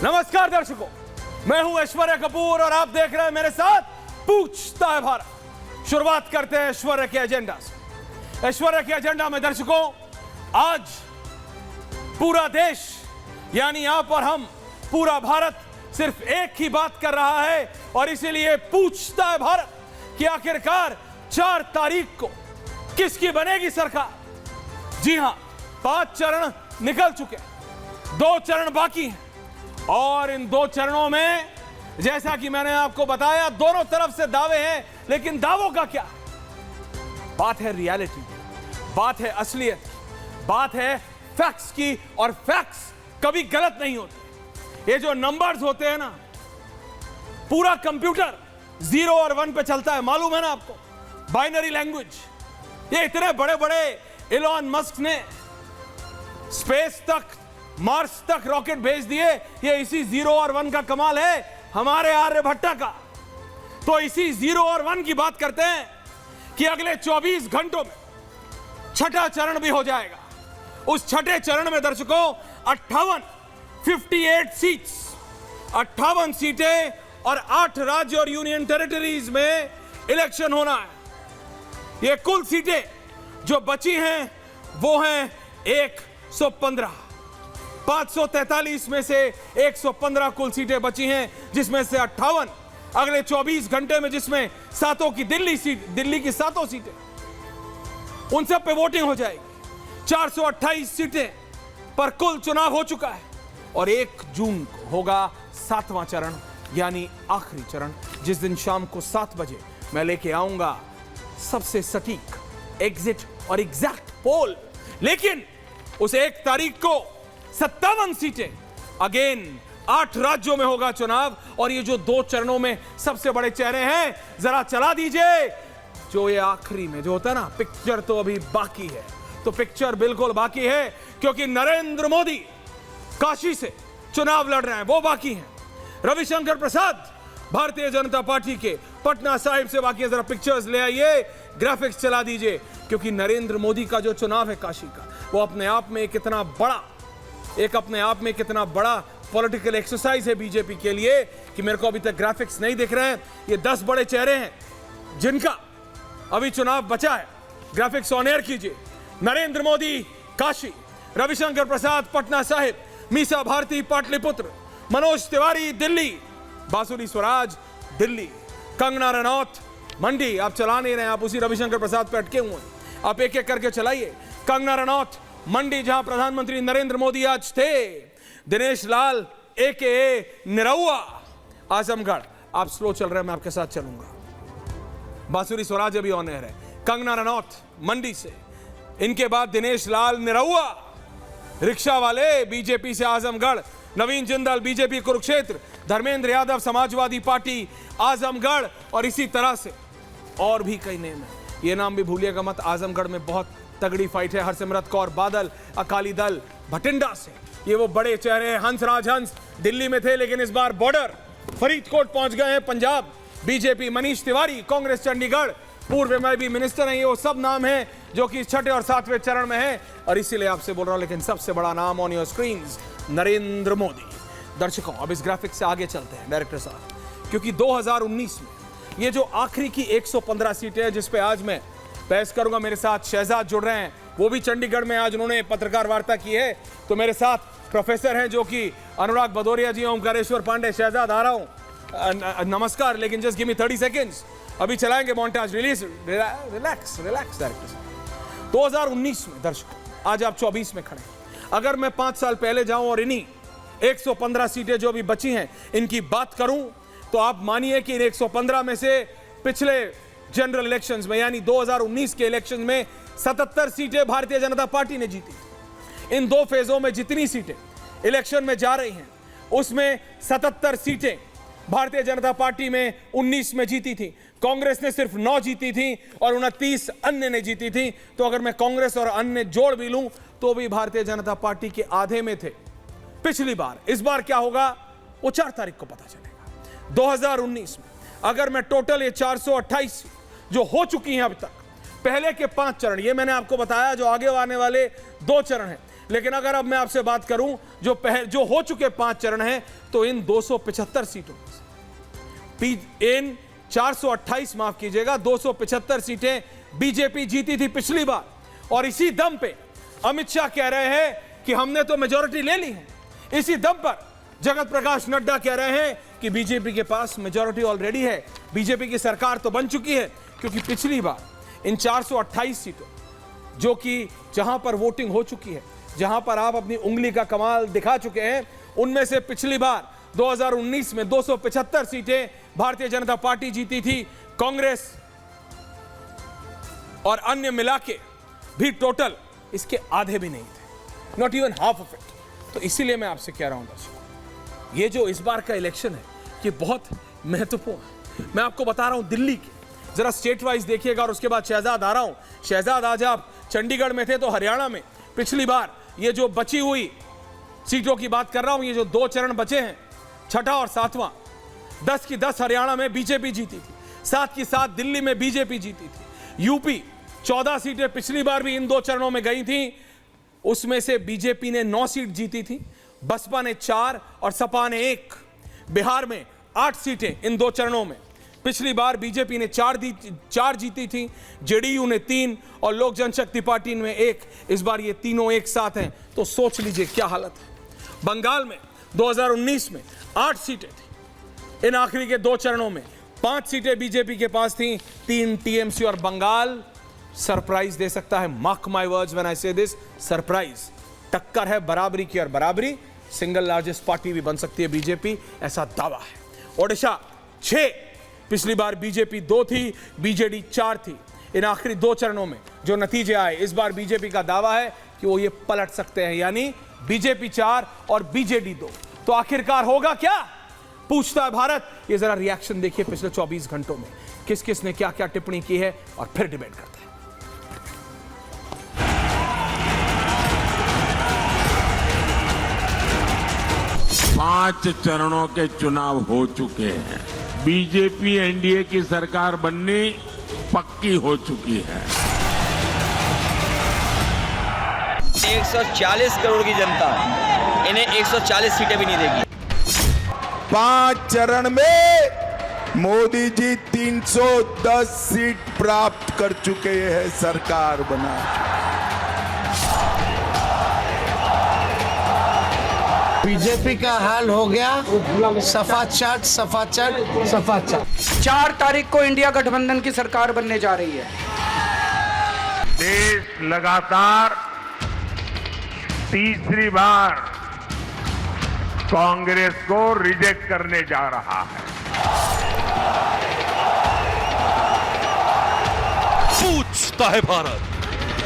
नमस्कार दर्शकों, मैं हूं ऐश्वर्या कपूर और आप देख रहे हैं मेरे साथ पूछता है भारत। शुरुआत करते हैं ऐश्वर्या के एजेंडा से। ऐश्वर्या के एजेंडा में दर्शकों, आज पूरा देश यानी आप और हम, पूरा भारत सिर्फ एक ही बात कर रहा है और इसीलिए पूछता है भारत कि आखिरकार 4 तारीख को किसकी बनेगी सरकार। जी हां, 5 चरण निकल चुके, 2 चरण बाकी हैं और इन 2 चरणों में जैसा कि मैंने आपको बताया, दोनों तरफ से दावे हैं, लेकिन दावों का क्या? बात है रियलिटी, बात है असलियत, बात है फैक्ट्स की। और फैक्ट्स कभी गलत नहीं होते। ये जो नंबर्स होते हैं ना, पूरा कंप्यूटर 0 और 1 पे चलता है, मालूम है ना आपको, बाइनरी लैंग्वेज। ये इतने बड़े बड़े इलॉन मस्क ने स्पेस तक, मार्स तक रॉकेट भेज दिए, ये इसी 0 और 1 का कमाल है हमारे आर्यभट्टा का। तो इसी 0 और 1 की बात करते हैं कि अगले 24 घंटों में 6ठा चरण भी हो जाएगा। उस 6ठे चरण में दर्शकों 58 सीट्स, 58 सीटें और 8 राज्य और यूनियन टेरिटरीज में इलेक्शन होना है। ये कुल सीटें जो बची हैं वो हैं 115। 543 में से 115 कुल सीटें बची हैं, जिसमें से 58 अगले 24 घंटे में, जिसमें 7 की दिल्ली की 7 सीटें, उन सब पे वोटिंग हो जाएगी। 428 सीटें पर कुल चुनाव हो चुका है और 1 जून को होगा 7वां चरण यानी आखिरी चरण, जिस दिन शाम को 7 बजे मैं लेके आऊंगा सबसे सटीक एग्जिट और एग्जैक्ट पोल। लेकिन उस 1 तारीख को 57 सीटें, अगेन 8 राज्यों में होगा चुनाव। और ये जो 2 चरणों में सबसे बड़े चेहरे हैं, जरा चला दीजिए। जो ये आखिरी में जो होता है ना, पिक्चर तो अभी बाकी है, तो पिक्चर बिल्कुल बाकी है, क्योंकि नरेंद्र मोदी काशी से चुनाव लड़ रहे हैं, वो बाकी हैं। रविशंकर प्रसाद भारतीय जनता पार्टी के पटना साहिब से बाकी है। जरा पिक्चर्स ले आइए, ग्राफिक्स चला दीजिए, क्योंकि नरेंद्र मोदी का जो चुनाव है काशी का, वो अपने आप में कितना बड़ा पॉलिटिकल एक्सरसाइज है बीजेपी के लिए कि मेरे को अभी तक ग्राफिक्स नहीं दिख रहे हैं। ये 10 बड़े चेहरे हैं जिनका अभी चुनाव बचा है। ग्राफिक्स ऑन एयर कीजिए। नरेंद्र मोदी काशी, रविशंकर प्रसाद पटना साहिब, मीसा भारती पाटलिपुत्र, मनोज तिवारी दिल्ली, बांसुरी स्वराज दिल्ली, कंगना रनौत मंडी। आप चला नहीं रहे, आप उसी रविशंकर प्रसाद पे अटके हुए हैं। आप एक एक करके चलाइए। कंगना रनौत मंडी, जहां प्रधानमंत्री नरेंद्र मोदी आज थे। दिनेश लाल AKA निरहुआ आजमगढ़। आप स्लो चल रहे हैं, मैं आपके साथ चलूंगा। बांसुरी स्वराज अभी ऑन एयर है। कंगना रनौत मंडी से, इनके बाद दिनेश लाल निरहुआ रिक्शा वाले बीजेपी से आजमगढ़, नवीन जिंदल बीजेपी कुरुक्षेत्र, धर्मेंद्र यादव समाजवादी पार्टी आजमगढ़, और इसी तरह से और भी कई नेम है। ये नाम भी भूलिएगा मत। आजमगढ़ में बहुत तगड़ी फाइट है। हरसिमरत कौर बादल अकाली दल भटिंडा से, ये वो बड़े चेहरे हैं। हंसराज हंस दिल्ली में थे, लेकिन इस बार बॉर्डर फरीदकोट पहुंच गए हैं, पंजाब बीजेपी। मनीष तिवारी कांग्रेस चंडीगढ़, पूर्व MIB मिनिस्टर हैं। ये वो सब नाम हैं जो कि 6ठे और 7वें चरण में हैं, और इसीलिए आपसे बोल रहा हूं। लेकिन सबसे बड़ा नाम on your screens, Narendra Modi. दर्शकों, अब इस ग्राफिक से आगे चलते हैं डायरेक्टर साहब, क्योंकि 2019 में ये जो आखिरी की 115 सीटें हैं जिस पे आज मैं बहस करूंगा, मेरे साथ शहजाद जुड़ रहे हैं, वो भी चंडीगढ़ में आज उन्होंने पत्रकार वार्ता की है। तो मेरे साथ प्रोफेसर हैं जो कि अनुराग भदौरिया जी, ओमकारेश्वर पांडे। शहजाद आ रहा हूं, नमस्कार, लेकिन जस्ट गिव मी 30 सेकेंड्स, अभी चलाएंगे मॉन्टाज। रिलैक्स डायरेक्टर साहब। 2019 में दर्शकों, आज आप 24 में खड़े हैं। अगर मैं 5 साल पहले जाऊं और इन्हीं 115 सीटें जो अभी बची हैं इनकी बात करूं, तो आप मानिए कि इन 115 में से पिछले जनरल इलेक्शंस में यानी 2019 के इलेक्शन में 77 सीटें भारतीय जनता पार्टी ने जीती। इन 2 फेजों में जितनी सीटें इलेक्शन में जा रही हैं, उसमें 77 सीटें भारतीय जनता पार्टी में 19 में जीती थी। कांग्रेस ने सिर्फ 9 जीती थी और 29 अन्य ने जीती थी। तो अगर मैं कांग्रेस और अन्य जोड़ भी लूं तो भी भारतीय जनता पार्टी के आधे में थे पिछली बार। इस बार क्या होगा वो 4 तारीख को पता चलेगा। 2019 में अगर मैं टोटल ये 428 जो हो चुकी हैं अब तक, पहले के 5 चरण, ये मैंने आपको बताया जो आगे आने वाले 2 चरण हैं, लेकिन अगर अब मैं आपसे बात करूं जो हो चुके 5 चरण हैं, तो इन 275 सीटों इन 428 माफ कीजिएगा 275 सीटें बीजेपी जीती थी पिछली बार। और इसी दम पे अमित शाह कह रहे हैं कि हमने तो मेजॉरिटी ले ली है। इसी दम पर जगत प्रकाश नड्डा कह रहे हैं कि बीजेपी के पास मेजॉरिटी ऑलरेडी है, बीजेपी की सरकार तो बन चुकी है। क्योंकि पिछली बार इन 428 सीटों जो कि जहां पर वोटिंग हो चुकी है, जहां पर आप अपनी उंगली का कमाल दिखा चुके हैं, उनमें से पिछली बार 2019 में 275 सीटें भारतीय जनता पार्टी जीती थी। कांग्रेस और अन्य मिला के भी टोटल इसके आधे भी नहीं थे, not even half of it. तो इसीलिए मैं आपसे कह रहा हूं दर्शकों, ये जो इस बार का इलेक्शन है ये बहुत महत्वपूर्ण है। मैं आपको बता रहा हूं दिल्ली के, जरा स्टेट वाइज देखिएगा और उसके बाद शहजाद आ रहा हूं। शहजाद, आज आप चंडीगढ़ में थे तो हरियाणा में पिछली बार ये जो बची हुई सीटों की बात कर रहा हूं, ये जो 2 चरण बचे हैं, छठा और 7वां, 10 की 10 हरियाणा में बीजेपी जीती थी, 7 की 7 दिल्ली में बीजेपी जीती थी। यूपी 14 सीटें पिछली बार भी इन 2 चरणों में गई थी, उसमें से बीजेपी ने 9 सीट जीती थी, बसपा ने 4 और सपा ने 1। बिहार में 8 सीटें इन 2 चरणों में, पिछली बार बीजेपी ने 4 जीती थी, जेडीयू ने 3 और लोक जनशक्ति पार्टी में 1। इस बार ये तीनों एक साथ हैं, तो सोच लीजिए क्या हालत है। बंगाल में 2019 में 8 सीटें थी, इन आखिरी के 2 चरणों में 5 सीटें बीजेपी के पास थी, 3 टीएमसी। और बंगाल सरप्राइज दे सकता है, mark my words when I से दिस, सरप्राइज। टक्कर है बराबरी की और बराबरी, सिंगल लार्जेस्ट पार्टी भी बन सकती है बीजेपी, ऐसा दावा है। ओडिशा 6, पिछली बार बीजेपी 2 थी, बीजेडी 4 थी। इन आखिरी 2 चरणों में जो नतीजे आए, इस बार बीजेपी का दावा है कि वो ये पलट सकते हैं, यानी बीजेपी 4 और बीजेडी 2। तो आखिरकार होगा क्या, पूछता है भारत। ये जरा रिएक्शन देखिए पिछले 24 घंटों में, किस किस ने क्या क्या टिप्पणी की है, और फिर डिबेट करते हैं। 5 चरणों के चुनाव हो चुके हैं। बीजेपी एनडीए की सरकार बननी पक्की हो चुकी है। 140 करोड़ की जनता इन्हें 140 सीटें भी नहीं देगी। 5 चरण में मोदी जी 310 सीट प्राप्त कर चुके हैं, सरकार बना चुके। बीजेपी का हाल हो गया सफा चट सफा चट सफा चट। 4 तारीख को इंडिया गठबंधन की सरकार बनने जा रही है। देश लगातार तीसरी बार कांग्रेस को रिजेक्ट करने जा रहा है। पूछता है भारत।